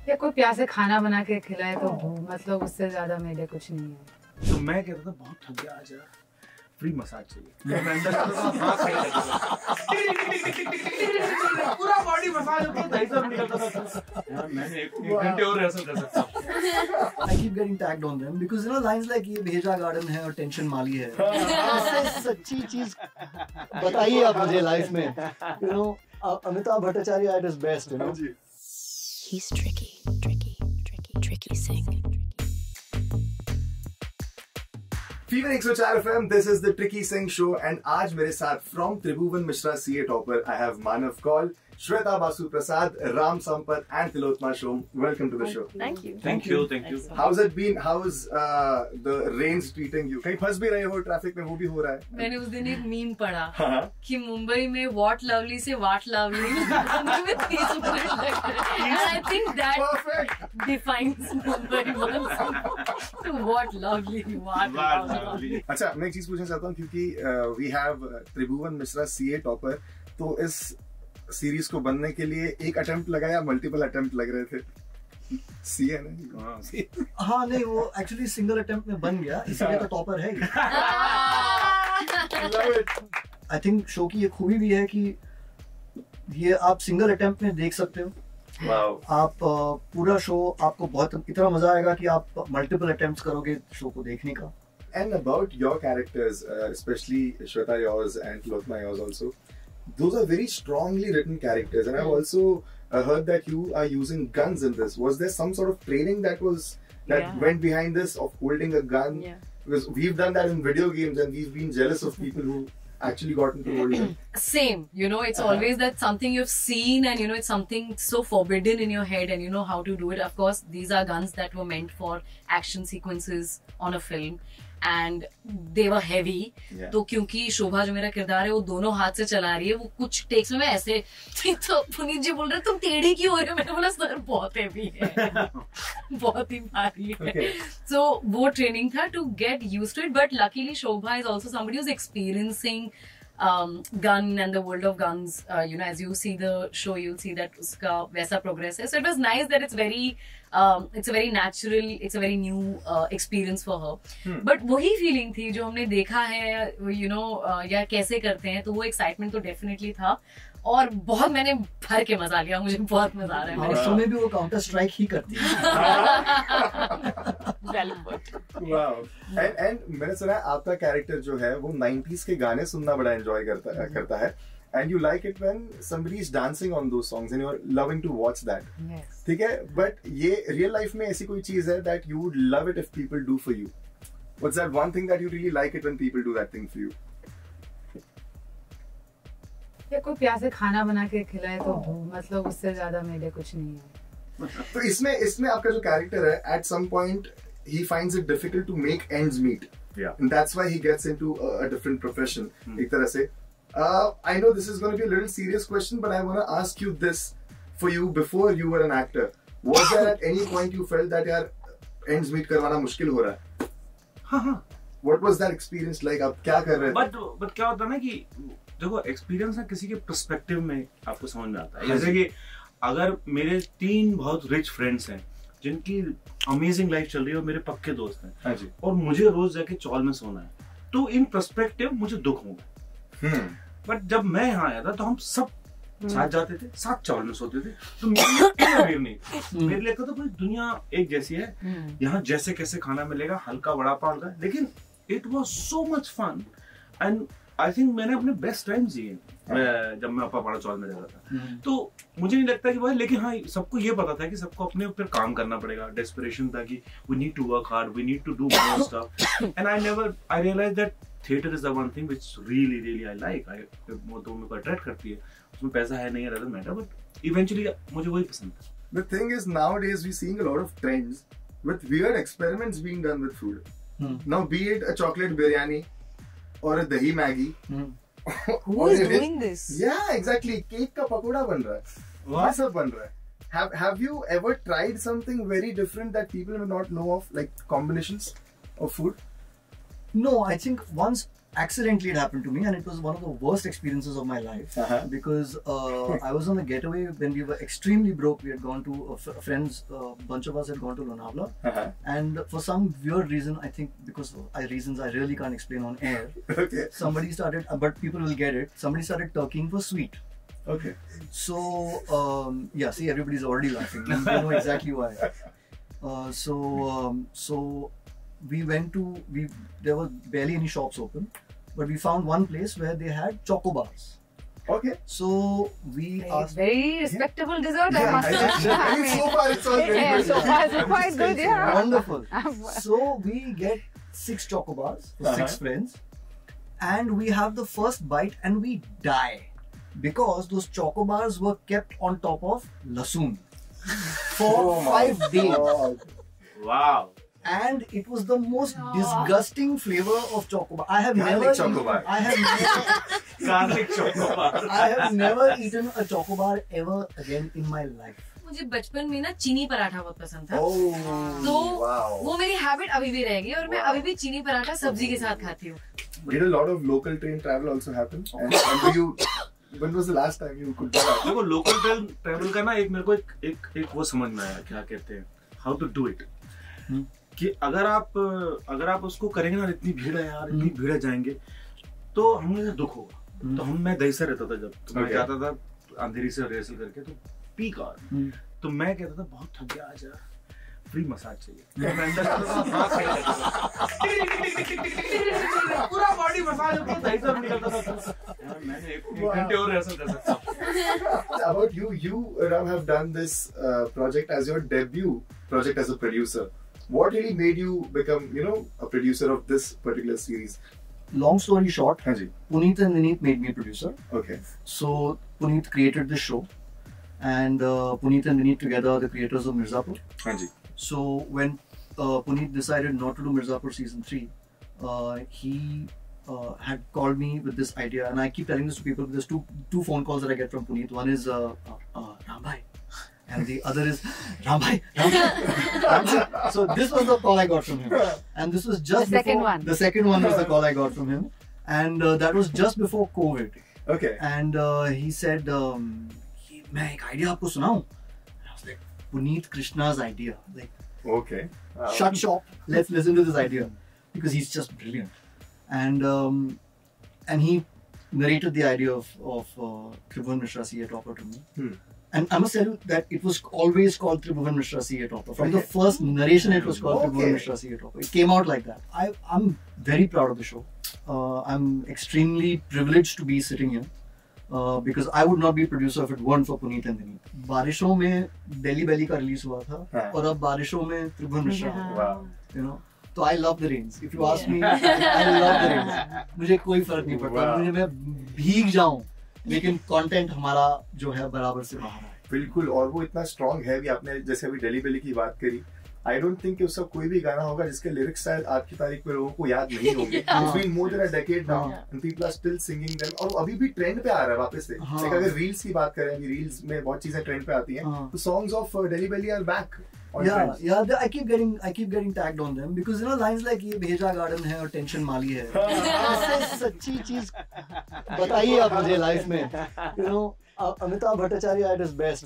या कोई प्यार से खाना बना के खिलाए तो मतलब उससे ज्यादा मेरे लिए कुछ नहीं है। तो मैं कहता था बहुत थक गया आज यार, फ्री मसाज चाहिए। मैं अंदर जाता था, हाथ पूरा बॉडी मसाज होता था, ऐसा निकलता था यार। मैंने एक घंटे और रिहर्सल कर सकता हूं। I keep getting tagged on them because you know lines like ये भेजा गार्डन है और टेंशन माली है। ऐसे सच्ची चीज बताइए आप मुझे लाइफ में। You know Amitabh Bhattacharya at his best, you know. He's tricky Singh. Fever 104 FM, this is the Tricky Singh show and आज मेरे साथ from Tribhuvan Mishra CA Topper I have Manav Kaul, Shweta Basu Prasad, Ram Sampath and Tilotma Shom. Welcome to the show. Thank you. Thank you. How's it been? How's the rains treating you? कहीं फंस भी रहे हो traffic में, वो भी हो रहा है। मैंने उस दिन एक मीम पढ़ा कि मुंबई में वॉट लवली से वाट लवली में 30 मिनट लगते हैं। And I think that defines Mumbai once. What lovely, what lovely. अच्छा, मैं एक चीज पूछना चाहता हूँ क्योंकि we have Tribhuvan Mishra CA Topper, तो इस सीरीज को बनने के लिए एक अटेम्प्ट लगा या मल्टीपल अटेम्प्ट लग रहे थे? CA नहीं? हाँ नहीं, वो एक्चुअली सिंगल अटेम्प्ट में बन गया, इसलिए तो टॉपर है। आई थिंक शो की ये खूबी भी है कि ये आप सिंगल अटेम्प्ट में देख सकते हो। आप पूरा शो आपको बहुत इतना मजा आएगा कि आप मल्टीपल अटेम्प्ट्स करोगे शो को देखने का। And about your characters, especially Shweta yours and Tilotma yours also, those are very strongly written characters, and I've also heard that you are using guns in this. Was there some sort of training that went behind this of holding a gun? Yeah. Because we've done that in video games, and we've been jealous of people who actually got into hold them. Same, you know, it's always that something you've seen and you know it's something so forbidden in your head and you know how to do it. Of course, these are guns that were meant for action sequences on a film and they were heavy. तो क्योंकि शोभा जो मेरा किरदार है वो दोनों हाथ से चला रही है, वो कुछ टेक्स में ऐसे तो पुनीत जी बोल रहे तुम टेढ़ी क्यों हो रहे हो? मैंने बोला सर बहुत हेवी है, बहुत ही भारी है। So वो ट्रेनिंग था to get used to it, but luckily Shobha is also somebody who's experiencing gun and the world of guns. You know, as you see the show, you'll see that uska वैसा progress है. So it was nice that it's a very natural, it's a very new experience for her. But वही feeling थी जो हमने देखा है, you know, या कैसे करते हैं, तो वो excitement तो definitely था और बहुत मैंने भर के मजा लिया, मुझे बहुत मजा आ रहा है। हमारे शो में भी वो काउंटर स्ट्राइक ही करती है। Wow. And मैंने सुना है आपका कैरेक्टर जो है वो 90s के गाने सुनना बड़ा एंजॉय करता है and you like it when somebody is dancing on those songs and you're loving to watch that. Yes. ठीक है, but ये real life में ऐसी कोई चीज है that you would love it if people do for you? What's that one thing that you really like it when people do that thing for you? या कोई प्यार से खाना बना के खिलाए तो मतलब उससे ज्यादा मेरे लिए कुछ नहीं है। तो इसमें आपका जो कैरेक्टर है at some point he finds it difficult to make ends meet. Yeah. And that's why he gets into a different profession. एक तरह से I know this is going to be a little serious question, but I want to ask you this for you before you were an actor. Was there at any point you felt that यार ends meet करवाना मुश्किल हो रहा है? हाँ। What was that experience like? आप क्या कर रहे थे? But क्या होता है ना कि देखो एक्सपीरियंस ना किसी के पर्सपेक्टिव में आपको समझ में आता है। जैसे कि अगर मेरे 3 बहुत रिच फ्रेंड्स हैं जिनकी अमेजिंग लाइफ चल रही है और मेरे पक्के दोस्त हैं और मुझे रोज जाके चौल में सोना है, तो इन पर्सपेक्टिव मुझे दुख होगा। बट जब मैं यहाँ आया था तो हम सब साथ जाते थे, साथ चौल में सोते थे, तो मेरे नहीं, मेरे लिए तो पूरी दुनिया एक जैसी है। यहाँ जैसे कैसे खाना मिलेगा, हल्का वड़ा पाव का, लेकिन it was so much fun and I think मैंने अपने बेस्ट टाइम जिए जब मैं अपा पाड़ा चौल में रहता था। तो मुझे नहीं लगता कि भाई, लेकिन हाँ सबको ये पता था कि सबको अपने ऊपर काम करना पड़ेगा। डेस्परेशन था कि we need to work hard, we need to do more stuff and I realise that theatre is the one thing which really I like. वो तो मेरे को अट्रैक्ट करती है, उसमें पैसा है नहीं है डजंट मैटर, बट इवेंचुअली मुझे वही पसंद है। The thing is nowadays we're seeing a lot of trends with weird experiments being done with food. Now be it a chocolate biryani or a dahi Maggi. Who is doing this? Yeah, exactly. Cake का पकोड़ा बन रहा है, ये सब बन रहा है। Have you ever tried something very different that people may not know of, like combinations of food? No, I think once accidentally it happened to me, and it was one of the worst experiences of my life because I was on a getaway when we were extremely broke. We had gone to friends, bunch of us had gone to Lonavala, and for some weird reason, I think because reasons I really can't explain on air, somebody started, but people will get it. Somebody started talking for sweet. Okay. So yeah, see, everybody's already laughing. You know exactly why. So we went to, there were barely any shops open, but we found one place where they had choco bars. Okay. So we asked. Very respectable dessert, I must say. I mean, so far it's all very good. So far it's quite good, yeah. Wonderful. So we get 6 choco bars for 6 friends, and we have the first bite and we die because those choco bars were kept on top of lasoon for 5 days. Wow. And it was the most disgusting flavor of chocobar. I have Garlic never chocobar. Garlic chocobar. I have never eaten a chocobar ever again in my life. मुझे बचपन में ना चीनी पराठा बहुत पसंद था, Oh, तो wow. वो मेरी हैबिट अभी भी रह गई और मैं अभी भी चीनी पराठा सब्जी के साथ खाती हूँ. Did a lot of local train travel also happen? And do you? When was the last time you could do that? देखो लोकल ट्रैवल का ना एक मेरे को एक वो समझ में आया, क्या कहते हैं, हाउ टू डू इट. कि अगर आप उसको करेंगे ना, इतनी भीड़ है यार, इतनी भीड़ है जाएंगे, तो हमें दुख होगा. तो मैं दहीसर रहता था, जब मैं जाता था अंधेरी से रिहर्सल करके, तो पीक आवर, तो मैं कहता था बहुत थक गया आज यार, फ्री मसाज चाहिए. तो मैं अंदर जाता था, पूरा बॉडी मसाज होता, दहीसर निकलता था. मैंने 1 घंटे और रिहर्सल कर सकता. About you Ram, have done this project as your debut project as a producer. What really made you become, a producer of this particular series? Long story short, Haji. Puneet and Vineet made me a producer. Okay. So Puneet created this show, and Puneet and Vineet together are the creators of Mirzapur. Haji. So when Puneet decided not to do Mirzapur season 3, he had called me with this idea, and I keep telling this to people. There's two phone calls that I get from Puneet. One is Rambhai, and the other is Rambhai. So this was the call I got from him, and this was just The second before, one. The second one was the call I got from him, and that was just before COVID. Okay. And he said, "मैं एक idea आपको सुनाऊं?" I was like, Puneet Krishna's idea. Like, Okay. Wow. shut shop. Let's listen to this idea because he's just brilliant. And he narrated the idea of Tribhuvan Mishra C.A. Topper to me. And I must tell you that it was always called Tribhuvan Mishra C.A. Topper. From the first narration, it was called Tribhuvan Mishra C.A. Topper. It came out like that. I'm very proud of the show. I'm extremely privileged to be sitting here. Because I would not be a producer if it weren't for Puneet and Vineet. बारिशों में Delhi Belly का release हुआ था, और अब बारिशों में Tribhuvan Mishra. Wow. So I love the rains. If you ask me, I love the rains. मुझे कोई फर्क नहीं पड़ता. मुझे मैं भीग जाऊं, लेकिन कंटेंट हमारा जो है बराबर से बाहर है. बिल्कुल. और वो इतना स्ट्रॉन्ग है भी. आपने जैसे अभी डेली बेली की बात करी, आई डोंट थिंक उसका कोई भी गाना होगा जिसके लिरिक्स शायद आज की तारीख में लोगों को याद नहीं होंगे. It's been more than a decade now and people are still singing them. और अभी भी ट्रेंड पे आ रहा है वापस से. अगर रील्स की बात करें, अभी रील्स में बहुत चीजें ट्रेंड पे आती हैं, तो songs of Delhi Belly are back. Yeah, I keep getting tagged on them because lines like ये भेजा गार्डन है और टेंशन माली है. ऐसे सच्ची चीज बताइए आप मुझे लाइफ में. Amitabh Bhattacharya at his best.